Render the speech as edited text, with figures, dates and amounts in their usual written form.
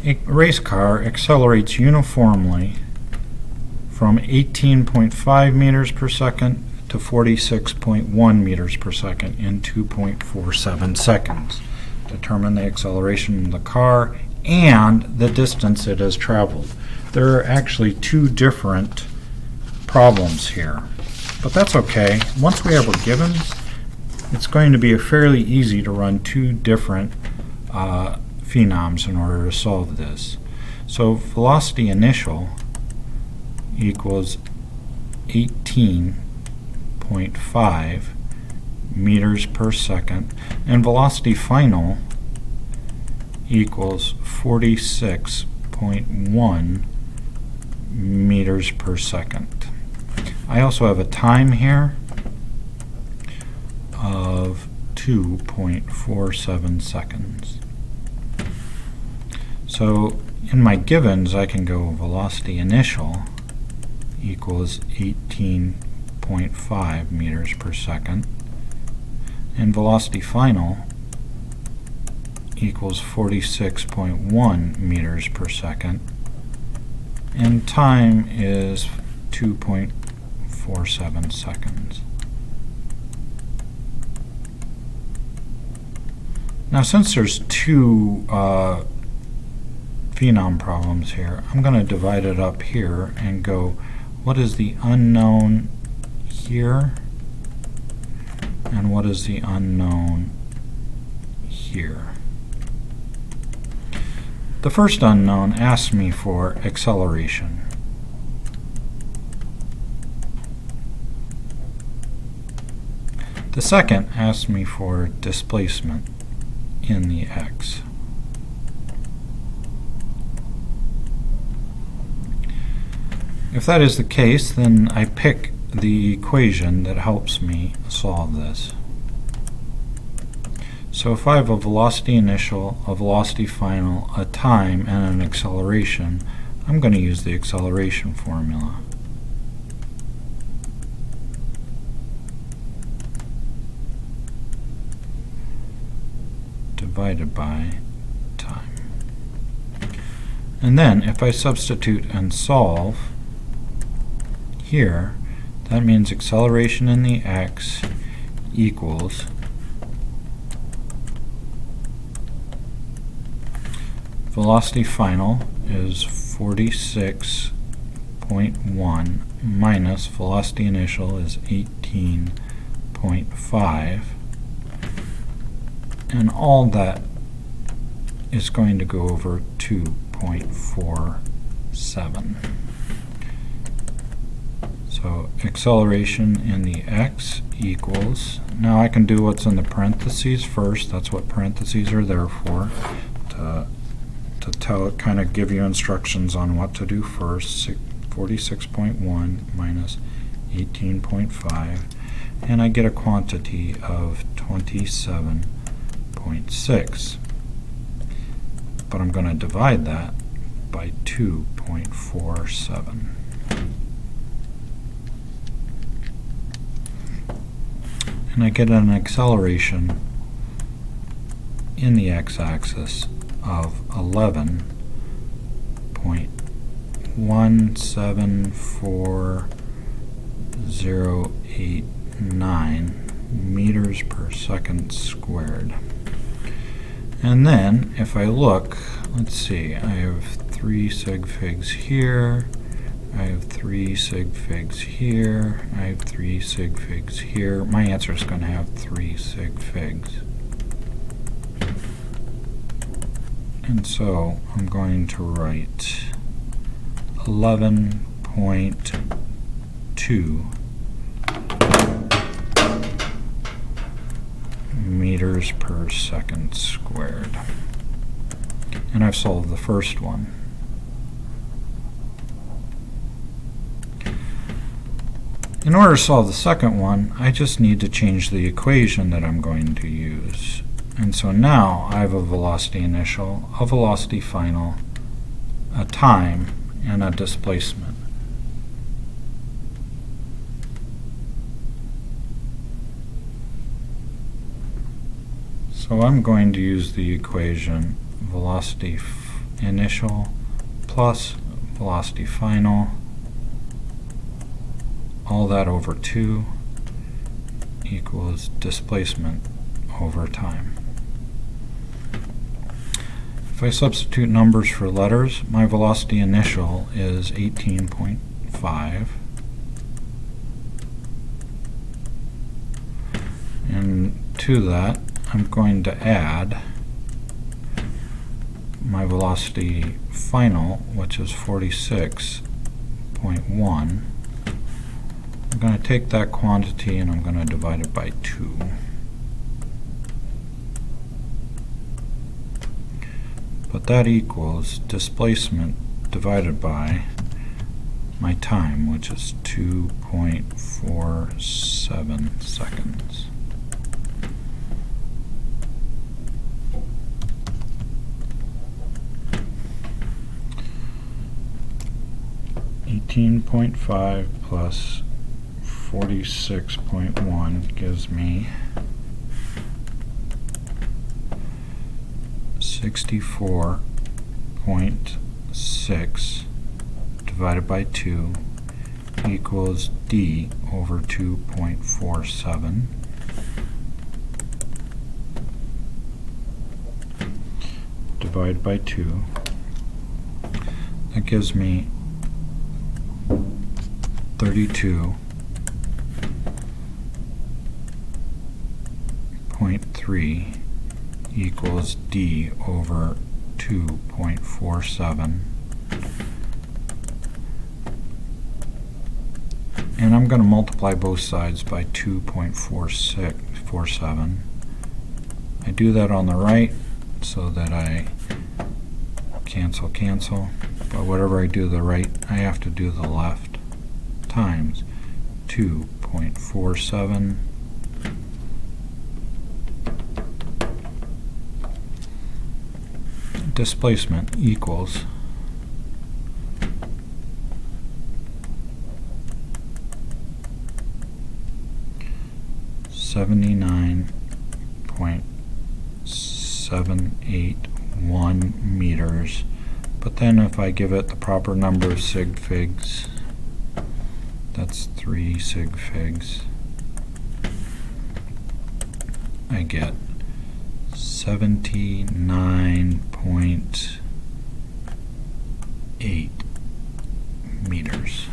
A race car accelerates uniformly from 18.5 meters per second to 46.1 meters per second in 2.47 seconds. Determine the acceleration of the car and the distance it has traveled. There are actually two different problems here, but that's okay. Once we have our givens, it's going to be fairly easy to run two different phenoms in order to solve this. So velocity initial equals 18.5 meters per second, and velocity final equals 46.1 meters per second. I also have a time here of 2.47 seconds. So in my givens, I can go velocity initial equals 18.5 meters per second, and velocity final equals 46.1 meters per second, and time is 2.47 seconds. Now, since there's two phenom problems here, I'm going to divide it up here and go, what is the unknown here, and what is the unknown here? The first unknown asks me for acceleration. The second asks me for displacement in the x. If that is the case, then I pick the equation that helps me solve this. So if I have a velocity initial, a velocity final, a time, and an acceleration, I'm going to use the acceleration formula. Divided by time. And then if I substitute and solve here, that means acceleration in the x equals velocity final is 46.1 minus velocity initial is 18.5, and all that is going to go over 2.47. So acceleration in the x equals, now I can do what's in the parentheses first. That's what parentheses are there for, to tell it, kind of give you instructions on what to do first. 46.1 minus 18.5, and I get a quantity of 27.6. But I'm going to divide that by 2.47. And I get an acceleration in the x-axis of 11.174089 meters per second squared. And then if I look, let's see, I have 3 sig figs here, I have 3 sig figs here, I have 3 sig figs here. My answer is going to have 3 sig figs. And so I'm going to write 11.2 meters per second squared. And I've solved the first one. In order to solve the second one, I just need to change the equation that I'm going to use. And so now I have a velocity initial, a velocity final, a time, and a displacement. So I'm going to use the equation velocity initial plus velocity final, all that over 2 equals displacement over time. If I substitute numbers for letters, my velocity initial is 18.5. And to that, I'm going to add my velocity final, which is 46.1. I'm going to take that quantity and I'm going to divide it by 2. But that equals displacement divided by my time, which is 2.47 seconds. .5 plus 46.1 gives me 64.6 divided by 2 equals d over 2.47. Divided by 2. That gives me 32.3 equals d over 2.47. And I'm going to multiply both sides by 2.47. I do that on the right so that I cancel, but whatever I do to the right, I have to do the left, times 2.47 displacement equals 79.781 meters. But then if I give it the proper number of sig figs, that's 3 sig figs, I get 79.8 meters.